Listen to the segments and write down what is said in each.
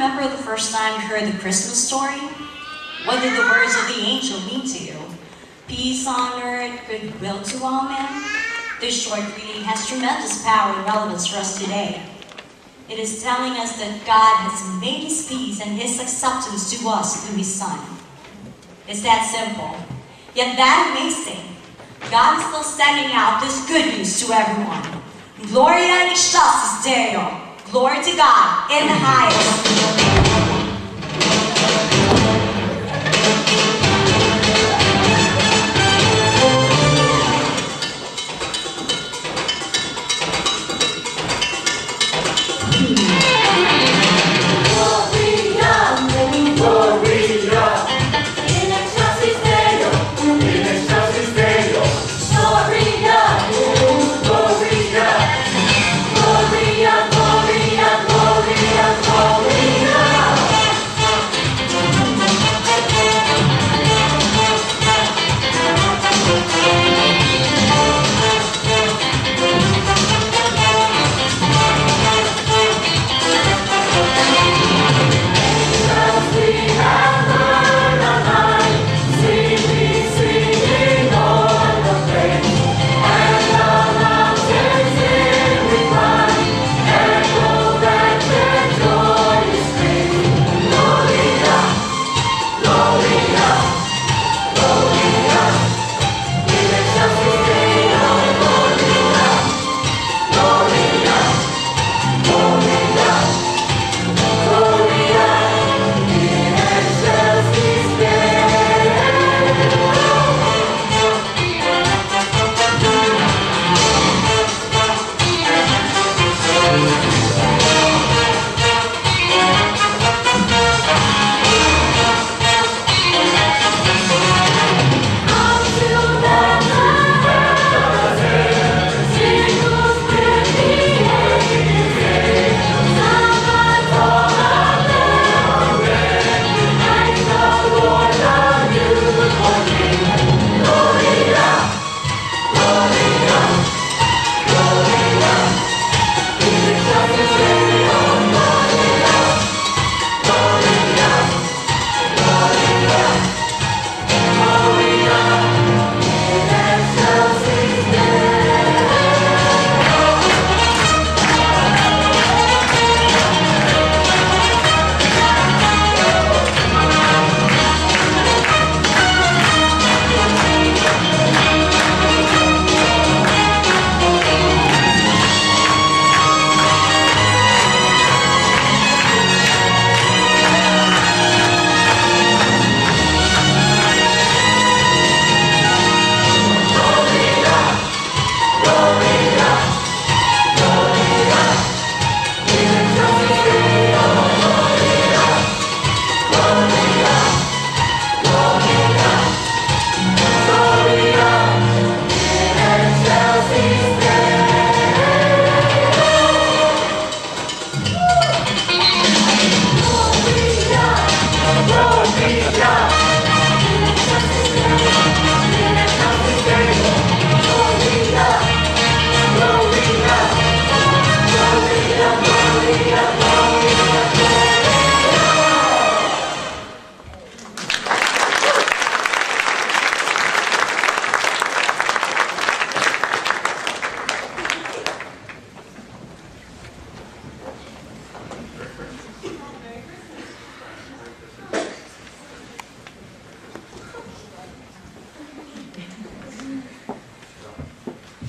remember the first time you heard the Christmas story? What did the words of the angel mean to you? Peace on earth, goodwill to all men. This short reading has tremendous power and relevance for us today. It is telling us that God has made His peace and His acceptance to us through His Son. It's that simple, yet that amazing. God is still sending out this good news to everyone. Gloria in excelsis Deo. Glory to God in the highest.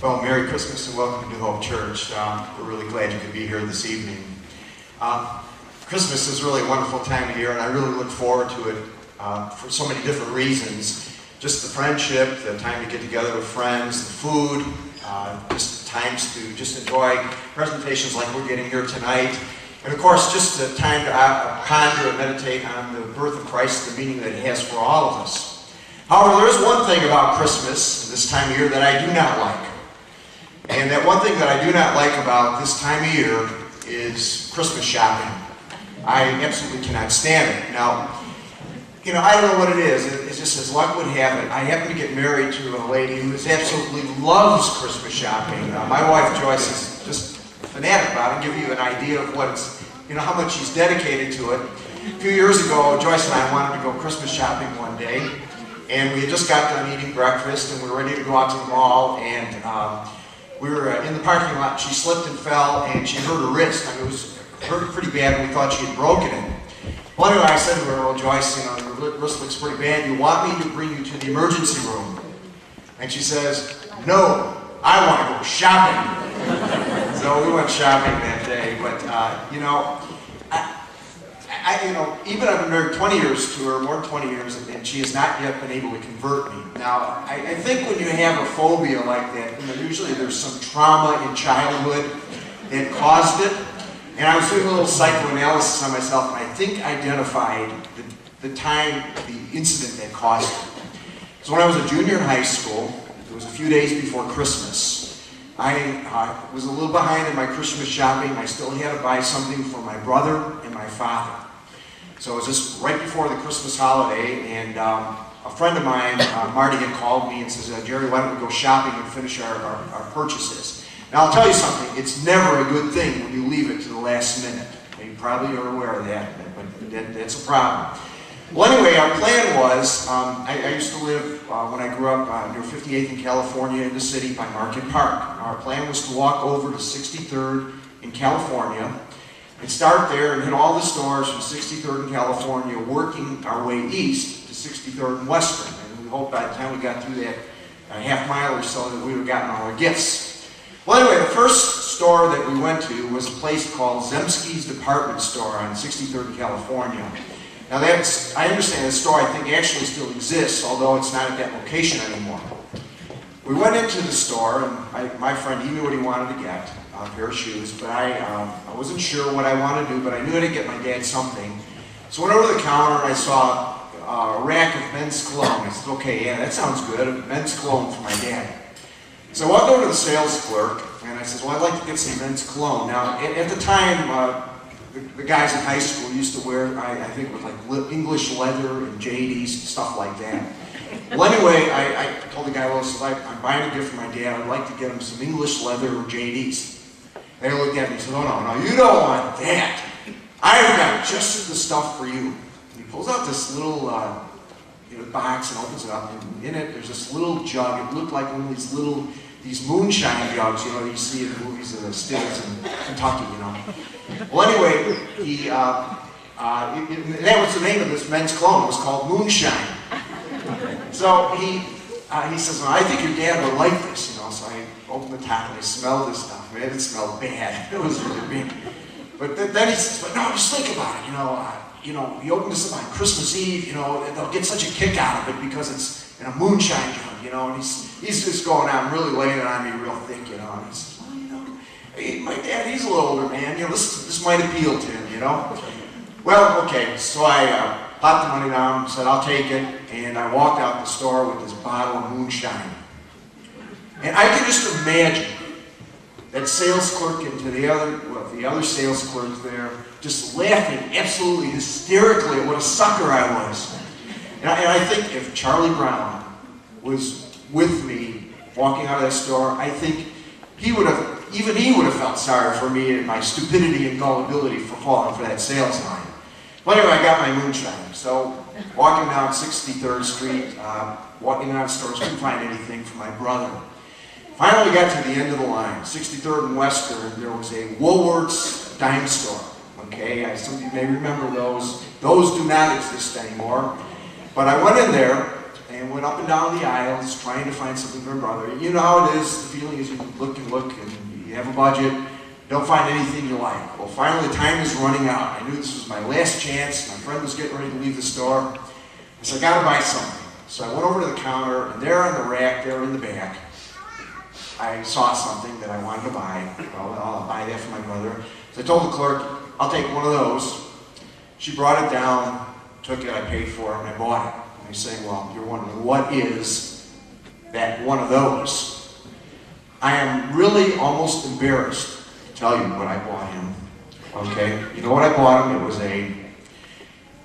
Well, Merry Christmas and welcome to New Hope Church. We're really glad you could be here this evening. Christmas is really a wonderful time of year, and I really look forward to it for so many different reasons. Just the friendship, the time to get together with friends, the food, just times to just enjoy presentations like we're getting here tonight. And of course, just the time to ponder and meditate on the birth of Christ, the meaning that it has for all of us. However, there is one thing about Christmas, this time of year, that I do not like. And that one thing that I do not like about this time of year is Christmas shopping. I absolutely cannot stand it. Now, I don't know what it is. It's just as luck would have it, I happen to get married to a lady who absolutely loves Christmas shopping. My wife Joyce is just a fanatic about it. I'll give you an idea of what it's how much she's dedicated to it. A few years ago, Joyce and I wanted to go Christmas shopping one day, and we had just got done eating breakfast, and we were ready to go out to the mall, and we were in the parking lot. She slipped and fell, and she hurt her wrist. I mean, it was hurt pretty bad, and we thought she had broken it. Well, anyway, I said to her, well, Joyce, your wrist looks pretty bad. Do you want me to bring you to the emergency room? And she says, no, I want to go shopping. So we went shopping that day, but even I've been married 20 years to her, more than 20 years, and she has not yet been able to convert me. Now, I think when you have a phobia like that, usually there's some trauma in childhood that caused it. And I was doing a little psychoanalysis on myself, and I think identified the incident that caused it. So when I was a junior in high school, it was a few days before Christmas. I was a little behind in my Christmas shopping. I still had to buy something for my brother and my father. So it was just right before the Christmas holiday, and a friend of mine, Marty, had called me and says, Jerry, why don't we go shopping and finish our purchases? Now I'll tell you something, it's never a good thing when you leave it to the last minute. You probably are aware of that, but that's a problem. Well, anyway, our plan was, I used to live, when I grew up, near 58th in California in the city by Market Park. Our plan was to walk over to 63rd in California and start there and hit all the stores from 63rd in California, working our way east to 63rd and Western. And we hoped by the time we got through that half mile or so that we would have gotten all our gifts. Well, anyway, the first store that we went to was a place called Zemsky's Department Store on 63rd in California. Now I understand the store, I think, actually still exists, although it's not at that location anymore. We went into the store, and my friend, he knew what he wanted to get, a pair of shoes, but I wasn't sure what I wanted to do, but I knew I'd get my dad something. So I went over to the counter, and I saw a rack of men's cologne. I said, okay, yeah, that sounds good, men's cologne for my dad. So I walked over to the sales clerk, and I said, well, I'd like to get some men's cologne. Now, at the time, the guys in high school used to wear, I think, with like English leather and JDs, stuff like that. Well, anyway, I told the guy, well, I'm buying a gift for my dad. I'd like to get him some English leather or JDs. They looked at me and said, oh, no, you don't want that. I've got just the stuff for you. And he pulls out this little box and opens it up, and in it, there's this little jug. It looked like one of these moonshine jugs, you see in the movies of the stills in Kentucky, Well, anyway, that was the name of this men's cologne. It was called Moonshine. So he says, well, I think your dad would like this, So I opened the top and I smelled this stuff. Man, it smelled bad. It was really bad. But then he says, but no, just think about it. You open this up on Christmas Eve, they'll get such a kick out of it because it's in a moonshine jug, and he's just going out and really laying it on me real thick, And he says, well, my dad, he's a little older man, this might appeal to him, Well, okay, so I popped the money down and said, I'll take it, and I walked out the store with this bottle of moonshine. And I can just imagine that sales clerk and the other sales clerks there just laughing absolutely hysterically at what a sucker I was. And I think if Charlie Brown was with me walking out of that store, I think he would have felt sorry for me and my stupidity and gullibility for falling for that sales line. But anyway, I got my moonshine. So walking down 63rd Street, walking out of stores, couldn't find anything for my brother. Finally got to the end of the line, 63rd and Western. There was a Woolworth's dime store. Okay, some of you may remember those. Those do not exist anymore. But I went in there and went up and down the aisles trying to find something for my brother. You know how it is, the feeling is you look and you have a budget, don't find anything you like. Well, finally the time is running out. I knew this was my last chance. My friend was getting ready to leave the store. I said, I gotta buy something. So I went over to the counter, and there on the rack, there in the back, I saw something that I wanted to buy. Well, I'll buy that for my brother. So I told the clerk, I'll take one of those. She brought it down, took it, I paid for it, and I bought it. And he's saying, well, you're wondering, what is that one of those? I am really almost embarrassed to tell you what I bought him. Okay? You know what I bought him?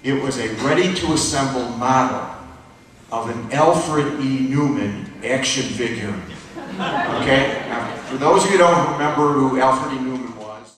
It was a ready-to-assemble model of an Alfred E. Newman action figure. Okay? Now, for those of you who don't remember who Alfred E.